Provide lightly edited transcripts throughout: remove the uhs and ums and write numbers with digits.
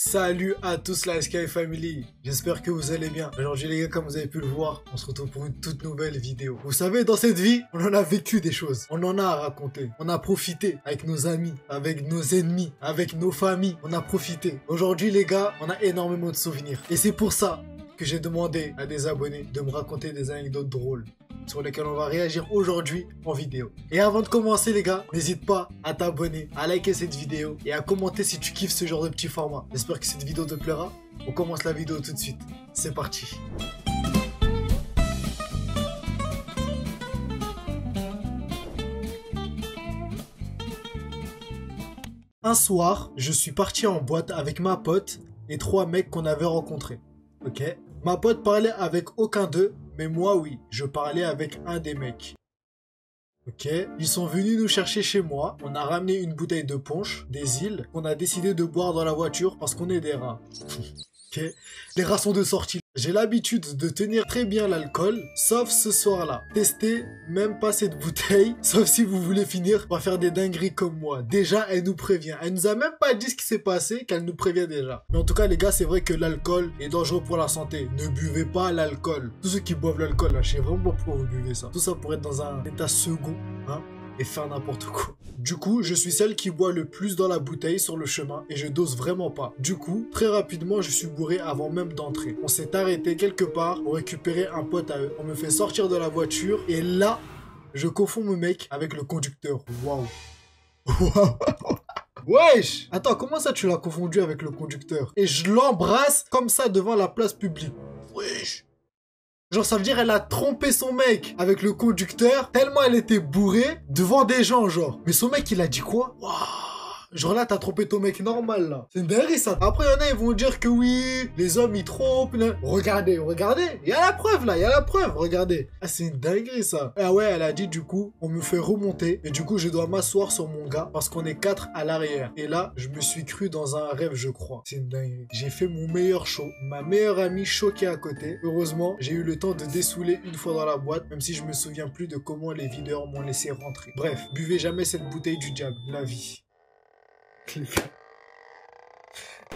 Salut à tous la Sky Family, j'espère que vous allez bien. Aujourd'hui les gars, comme vous avez pu le voir, on se retrouve pour une toute nouvelle vidéo. Vous savez, dans cette vie, on en a vécu des choses, on en a à raconter. On a profité avec nos amis, avec nos ennemis, avec nos familles, on a profité. Aujourd'hui les gars, on a énormément de souvenirs. Et c'est pour ça que j'ai demandé à des abonnés de me raconter des anecdotes drôles sur lesquelles on va réagir aujourd'hui en vidéo. Et avant de commencer les gars, n'hésite pas à t'abonner, à liker cette vidéo et à commenter si tu kiffes ce genre de petit format. J'espère que cette vidéo te plaira. On commence la vidéo tout de suite. C'est parti. Un soir, je suis parti en boîte avec ma pote et 3 mecs qu'on avait rencontrés. Ok. Ma pote parlait avec aucun d'eux, mais moi oui, je parlais avec un des mecs. Ok, ils sont venus nous chercher chez moi, on a ramené une bouteille de punch, des îles, qu'on a décidé de boire dans la voiture parce qu'on est des rats. Ok, les rats sont de sortie. J'ai l'habitude de tenir très bien l'alcool, sauf ce soir-là. Testez même pas cette bouteille, sauf si vous voulez finir par faire des dingueries comme moi. Déjà, elle nous prévient. Elle nous a même pas dit ce qui s'est passé, qu'elle nous prévient déjà. Mais en tout cas, les gars, c'est vrai que l'alcool est dangereux pour la santé. Ne buvez pas l'alcool. Tous ceux qui boivent l'alcool, là, je sais vraiment pas pourquoi vous buvez ça. Tout ça pour être dans un état second, hein, et faire n'importe quoi. Du coup, je suis celle qui boit le plus dans la bouteille sur le chemin et je dose vraiment pas. Du coup, très rapidement, je suis bourré avant même d'entrer. On s'est arrêté quelque part pour récupérer un pote à eux. On me fait sortir de la voiture et là, je confonds mon mec avec le conducteur. Waouh. Waouh. Wesh! Attends, comment ça tu l'as confondu avec le conducteur? Et je l'embrasse comme ça devant la place publique. Wesh! Genre, ça veut dire elle a trompé son mec avec le conducteur tellement elle était bourrée devant des gens, genre. Mais son mec, il a dit quoi? Waouh! Genre là, t'as trompé ton mec normal, là. C'est une dinguerie, ça. Après, il y en a, ils vont dire que oui, les hommes, ils trompent. Regardez, regardez. Il y a la preuve, là. Il y a la preuve. Regardez. Ah, c'est une dinguerie, ça. Ah ouais, elle a dit, du coup, on me fait remonter. Et du coup, je dois m'asseoir sur mon gars parce qu'on est 4 à l'arrière. Et là, je me suis cru dans un rêve, je crois. C'est une dinguerie. J'ai fait mon meilleur show. Ma meilleure amie choquée à côté. Heureusement, j'ai eu le temps de dessouler une fois dans la boîte, même si je me souviens plus de comment les videurs m'ont laissé rentrer. Bref, buvez jamais cette bouteille du diable. La vie.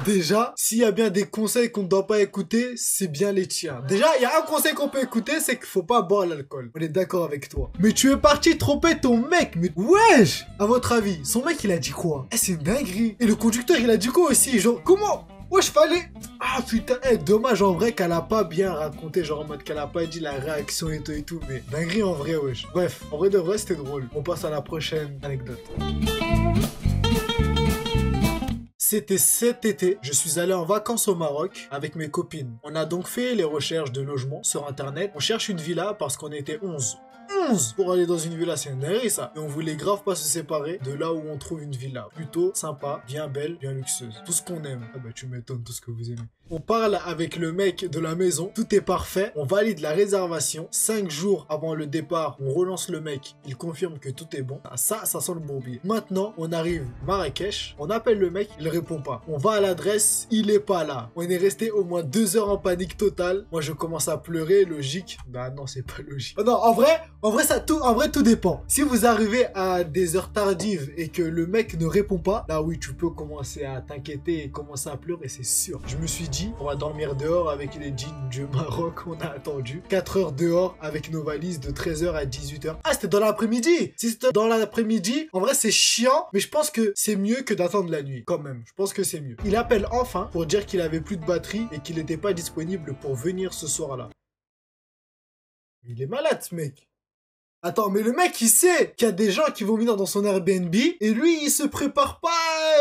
Déjà, s'il y a bien des conseils qu'on ne doit pas écouter, c'est bien les tiens. Déjà, il y a un conseil qu'on peut écouter, c'est qu'il faut pas boire l'alcool. On est d'accord avec toi. Mais tu es parti tromper ton mec, mais wesh! À votre avis, son mec, il a dit quoi? Eh, c'est une dinguerie. Et le conducteur, il a dit quoi aussi? Genre, comment? Wesh, fallait... Ah putain, dommage en vrai qu'elle a pas bien raconté, genre en mode qu'elle a pas dit la réaction et tout, mais dinguerie en vrai, wesh. Bref, en vrai de vrai, c'était drôle. On passe à la prochaine anecdote. C'était cet été, je suis allé en vacances au Maroc avec mes copines. On a donc fait les recherches de logement sur internet. On cherche une villa parce qu'on était 11. 11 pour aller dans une villa, c'est une dinguerie ça. Et on voulait grave pas se séparer de là où on trouve une villa. Plutôt sympa, bien belle, bien luxueuse. Tout ce qu'on aime. Ah bah tu m'étonnes, tout ce que vous aimez. On parle avec le mec de la maison, tout est parfait, on valide la réservation. 5 jours avant le départ, on relance le mec, il confirme que tout est bon. Ça sent le bourbier. Maintenant, on arrive Marrakech, on appelle le mec, il répond pas. On va à l'adresse, il est pas là. On est resté au moins 2 heures en panique totale. Moi, je commence à pleurer, logique. Bah non, c'est pas logique. Oh non, en vrai, tout dépend. Si vous arrivez à des heures tardives et que le mec ne répond pas, là oui, tu peux commencer à t'inquiéter et commencer à pleurer, c'est sûr. Je me suis dit, on va dormir dehors avec les jeans du Maroc, on a attendu 4 heures dehors avec nos valises de 13 h à 18 h. Ah, c'était dans l'après-midi. Si c'était dans l'après-midi, en vrai c'est chiant, mais je pense que c'est mieux que d'attendre la nuit, quand même. Je pense que c'est mieux. Il appelle enfin pour dire qu'il avait plus de batterie et qu'il n'était pas disponible pour venir ce soir-là. Il est malade, ce mec. Attends, mais le mec, il sait qu'il y a des gens qui vont venir dans son Airbnb et lui, il se prépare pas,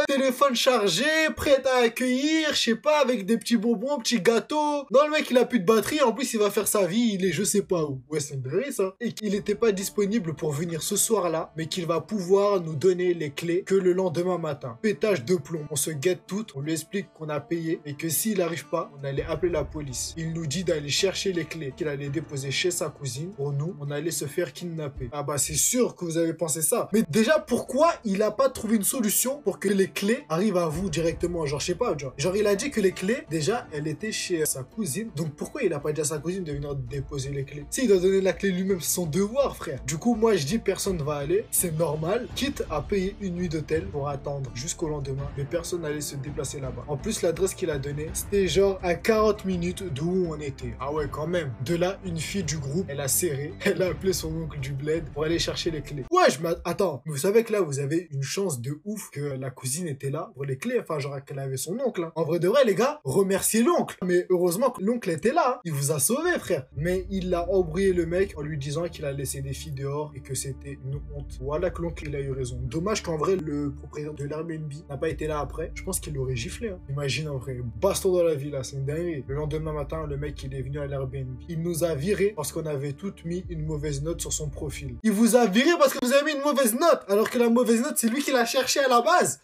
téléphone chargé, prêt à accueillir, je sais pas, avec des petits bonbons, petits gâteaux. Non, le mec, il a plus de batterie, en plus, il va faire sa vie, il est je sais pas où. Ouais, c'est une dinguerie, ça. Et qu'il était pas disponible pour venir ce soir-là, mais qu'il va pouvoir nous donner les clés que le lendemain matin. Pétage de plomb. On se guette toutes, on lui explique qu'on a payé et que s'il arrive pas, on allait appeler la police. Il nous dit d'aller chercher les clés, qu'il allait déposer chez sa cousine. Pour nous, on allait se faire kidnapper kidnappée. Ah bah c'est sûr que vous avez pensé ça. Mais déjà, pourquoi il a pas trouvé une solution pour que les clés arrivent à vous directement? Genre, je sais pas, genre il a dit que les clés, déjà, elle était chez sa cousine. Donc pourquoi il a pas dit à sa cousine de venir déposer les clés? Si, il doit donner la clé lui-même, c'est son devoir, frère. Du coup, moi, je dis personne va aller. C'est normal. Quitte à payer une nuit d'hôtel pour attendre jusqu'au lendemain. Mais personne n'allait se déplacer là-bas. En plus, l'adresse qu'il a donnée, c'était genre à 40 minutes d'où on était. Ah ouais, quand même. De là, une fille du groupe, elle a serré. Elle a appelé son oncle du bled pour aller chercher les clés. Ouais, attends, vous savez que là, vous avez une chance de ouf que la cousine était là pour les clés. Enfin, genre qu'elle avait son oncle. Hein. En vrai de vrai, les gars, remerciez l'oncle. Mais heureusement que l'oncle était là. Hein. Il vous a sauvé, frère. Mais il a embrouillé le mec en lui disant qu'il a laissé des filles dehors et que c'était une honte. Voilà que l'oncle, il a eu raison. Dommage qu'en vrai, le propriétaire de l'Airbnb n'a pas été là après. Je pense qu'il l'aurait giflé. Hein. Imagine en vrai, baston dans la vie là, c'est une dinguerie. Le lendemain matin, le mec, il est venu à l'Airbnb. Il nous a viré parce qu'on avait toutes mis une mauvaise note sur son profil. Il vous a viré parce que vous avez mis une mauvaise note, alors que la mauvaise note, c'est lui qui l'a cherchée à la base.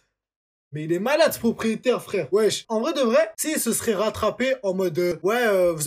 Mais il est malade ce propriétaire, frère. Wesh. En vrai de vrai, s'il se serait rattrapé en mode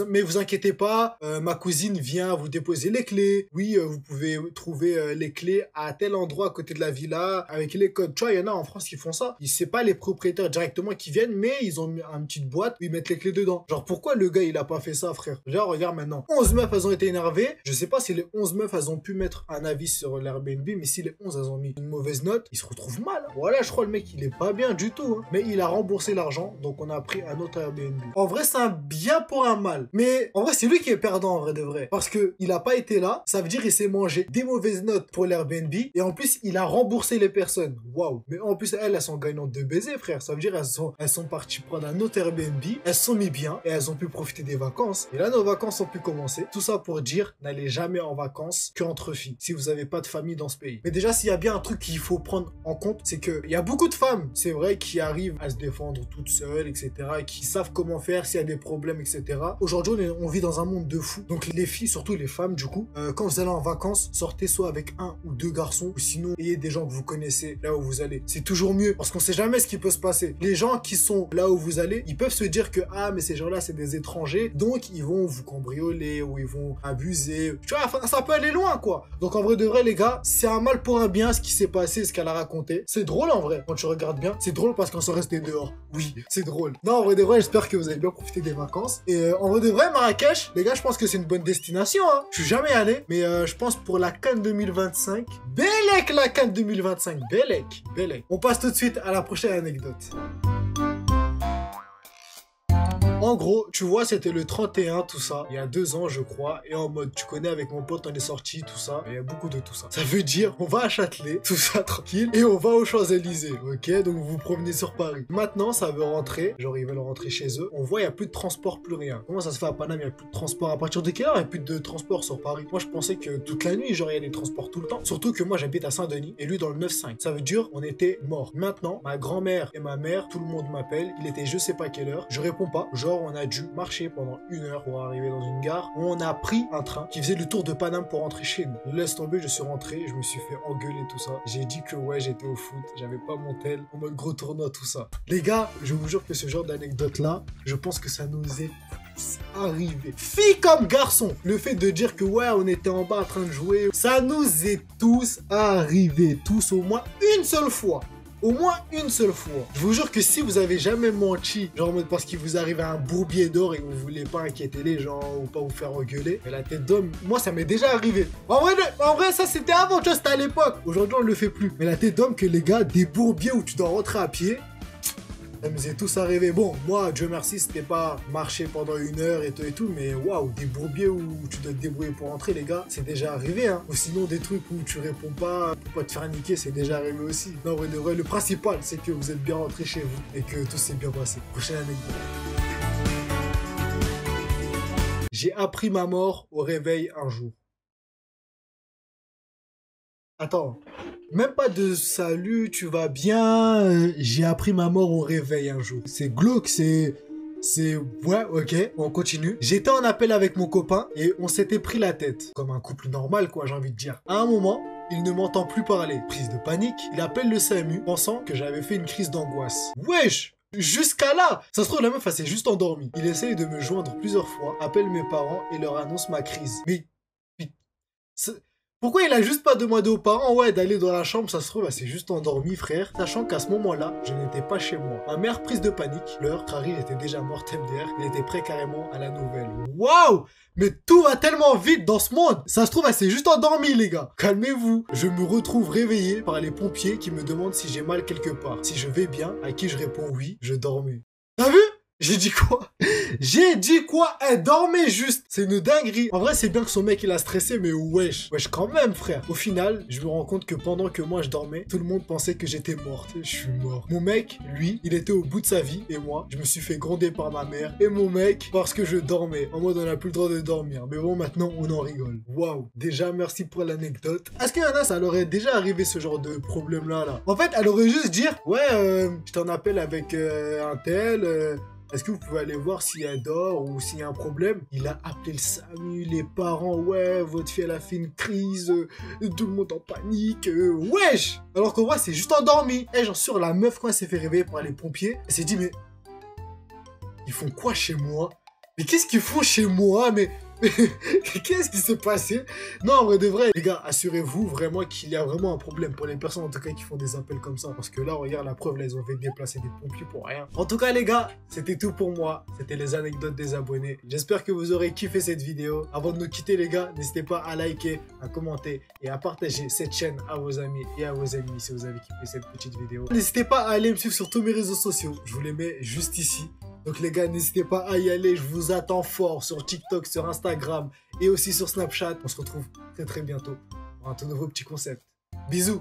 mais vous inquiétez pas, ma cousine vient vous déposer les clés. Oui, vous pouvez trouver les clés à tel endroit à côté de la villa avec les codes. Tu vois, il y en a en France qui font ça. C'est pas les propriétaires directement qui viennent, mais ils ont une petite boîte où ils mettent les clés dedans. Genre pourquoi le gars il a pas fait ça, frère? Genre regarde maintenant. 11 meufs elles ont été énervées. Je sais pas si les 11 meufs elles ont pu mettre un avis sur l'Airbnb, mais si les 11 elles ont mis une mauvaise note, ils se retrouvent mal. Voilà, je crois le mec il est pas bien du tout, hein. Mais il a remboursé l'argent, donc on a pris un autre Airbnb. En vrai, c'est un bien pour un mal. Mais en vrai, c'est lui qui est perdant en vrai de vrai. Parce que il a pas été là, ça veut dire il s'est mangé des mauvaises notes pour l'Airbnb, et en plus, il a remboursé les personnes. Waouh. Mais en plus, elles sont gagnantes de baiser, frère. Ça veut dire elles sont parties prendre un autre Airbnb, elles se sont mis bien, et elles ont pu profiter des vacances. Et là, nos vacances ont pu commencer. Tout ça pour dire, n'allez jamais en vacances qu'entre filles, si vous avez pas de famille dans ce pays. Mais déjà, s'il y a bien un truc qu'il faut prendre en compte, c'est que il y a beaucoup de femmes, c'est vrai, qui arrivent à se défendre toutes seules, etc. et qui savent comment faire s'il y a des problèmes, etc. Aujourd'hui, on vit dans un monde de fous. Donc les filles, surtout les femmes, du coup, quand vous allez en vacances, sortez soit avec un ou deux garçons, ou sinon, ayez des gens que vous connaissez là où vous allez. C'est toujours mieux, parce qu'on sait jamais ce qui peut se passer. Les gens qui sont là où vous allez, ils peuvent se dire que, ah, mais ces gens-là, c'est des étrangers, donc ils vont vous cambrioler, ou ils vont abuser. Tu vois, enfin, ça peut aller loin, quoi. Donc en vrai de vrai, les gars, c'est un mal pour un bien, ce qui s'est passé, ce qu'elle a raconté. C'est drôle en vrai, quand tu regardes bien. C'est drôle parce qu'on s'en restait dehors. Oui, c'est drôle. Non, en vrai de vrai, j'espère que vous avez bien profité des vacances. Et en vrai de vrai, Marrakech, les gars, je pense que c'est une bonne destination. Hein. Je suis jamais allé, mais je pense pour la CAN 2025. Bellec la CAN 2025. Bellec, Bellec. On passe tout de suite à la prochaine anecdote. En gros, tu vois, c'était le 31, tout ça, il y a 2 ans, je crois, et en mode, tu connais, avec mon pote, on est sortis, tout ça, et il y a beaucoup de tout ça. Ça veut dire, on va à Châtelet, tout ça, tranquille, et on va aux Champs-Élysées, ok? Donc, vous vous promenez sur Paris. Maintenant, ça veut rentrer, genre, ils veulent rentrer chez eux, on voit, il n'y a plus de transport, plus rien. Comment ça se fait à Paname, il n'y a plus de transport? À partir de quelle heure il n'y a plus de transport sur Paris? Moi, je pensais que toute la nuit, genre, il y a des transports tout le temps. Surtout que moi, j'habite à Saint-Denis, et lui, dans le 9-5. Ça veut dire, on était morts. Maintenant, ma grand-mère et ma mère, tout le monde m'appelle, il était je sais pas quelle heure, je réponds pas, genre, on a dû marcher pendant 1 heure pour arriver dans une gare où on a pris un train qui faisait le tour de Paname pour rentrer chez nous. Laisse tomber, je suis rentré, je me suis fait engueuler tout ça. J'ai dit que ouais, j'étais au foot, j'avais pas mon tel, en mode gros tournoi, tout ça. Les gars, je vous jure que ce genre d'anecdote là, je pense que ça nous est arrivé. Filles comme garçons, le fait de dire que ouais, on était en bas en train de jouer, ça nous est tous arrivé, tous au moins une seule fois. Au moins une seule fois. Je vous jure que si vous avez jamais menti, genre en mode parce qu'il vous arrive un bourbier d'or et que vous voulez pas inquiéter les gens ou pas vous faire engueuler, mais la tête d'homme, moi ça m'est déjà arrivé. En vrai ça c'était avant, tu vois, c'était à l'époque. Aujourd'hui on le fait plus. Mais la tête d'homme que les gars, des bourbiers où tu dois rentrer à pied, ça nous est tous arrivé. Bon, moi, Dieu merci, c'était pas marcher pendant 1 heure et tout, mais waouh, des bourbiers où tu dois te débrouiller pour rentrer, les gars, c'est déjà arrivé, hein. Ou sinon, des trucs où tu réponds pas pour pas te faire niquer, c'est déjà arrivé aussi. Non, ouais, de vrai, le principal, c'est que vous êtes bien rentré chez vous et que tout s'est bien passé. Prochaine anecdote. J'ai appris ma mort au réveil un jour. Attends, même pas de salut, tu vas bien, j'ai appris ma mort au réveil un jour. C'est glauque, ouais, ok, on continue. J'étais en appel avec mon copain et on s'était pris la tête. Comme un couple normal, quoi, j'ai envie de dire. À un moment, il ne m'entend plus parler. Prise de panique, il appelle le SAMU pensant que j'avais fait une crise d'angoisse. Wesh! Jusqu'à là! Ça se trouve, la meuf, elle s'est juste endormie. Il essaye de me joindre plusieurs fois, appelle mes parents et leur annonce ma crise. Mais Pourquoi il a juste pas demandé aux parents, ouais, d'aller dans la chambre, ça se trouve, elle s'est juste endormie, frère. Sachant qu'à ce moment-là, je n'étais pas chez moi. Ma mère, prise de panique, l'heure, Harry était déjà mort MDR, il était prêt carrément à la nouvelle. Waouh! Mais tout va tellement vite dans ce monde. Ça se trouve, elle s'est juste endormie, les gars. Calmez-vous. Je me retrouve réveillé par les pompiers qui me demandent si j'ai mal quelque part. Si je vais bien, à qui je réponds oui, je dormais. T'as vu? J'ai dit quoi? J'ai dit quoi? Elle dormait juste. C'est une dinguerie. En vrai, c'est bien que son mec, il a stressé, mais wesh. Wesh quand même, frère. Au final, je me rends compte que pendant que moi, je dormais, tout le monde pensait que j'étais mort. Je suis mort. Mon mec, lui, il était au bout de sa vie. Et moi, je me suis fait gronder par ma mère. Et mon mec, parce que je dormais. En mode, on n'a plus le droit de dormir. Mais bon, maintenant, on en rigole. Waouh. Déjà, merci pour l'anecdote. Est-ce qu'il y en a, ça leur est déjà arrivé ce genre de problème-là, là? En fait, elle aurait juste dire, ouais, je t'en appelle avec un tel... Est-ce que vous pouvez aller voir s'il y a dort ou s'il y a un problème? Il a appelé le SAMU, les parents, ouais, votre fille elle a fait une crise, tout le monde en panique, wesh! Alors qu'en vrai c'est juste endormi. Et j'en suis sûr, la meuf quand elle s'est fait réveiller par les pompiers, elle s'est dit mais... Ils font quoi chez moi? Mais qu'est-ce qu'ils font chez moi? Mais qu'est-ce qui s'est passé? Non, en vrai de vrai, les gars, assurez-vous vraiment qu'il y a vraiment un problème pour les personnes en tout cas qui font des appels comme ça. Parce que là, regarde la preuve, là, ils ont fait déplacer des pompiers pour rien. En tout cas, les gars, c'était tout pour moi. C'était les anecdotes des abonnés. J'espère que vous aurez kiffé cette vidéo. Avant de nous quitter, les gars, n'hésitez pas à liker, à commenter et à partager cette chaîne à vos amis et à vos ennemis si vous avez kiffé cette petite vidéo. N'hésitez pas à aller me suivre sur tous mes réseaux sociaux. Je vous les mets juste ici. Donc les gars, n'hésitez pas à y aller, je vous attends fort sur TikTok, sur Instagram et aussi sur Snapchat. On se retrouve très très bientôt pour un tout nouveau petit concept. Bisous!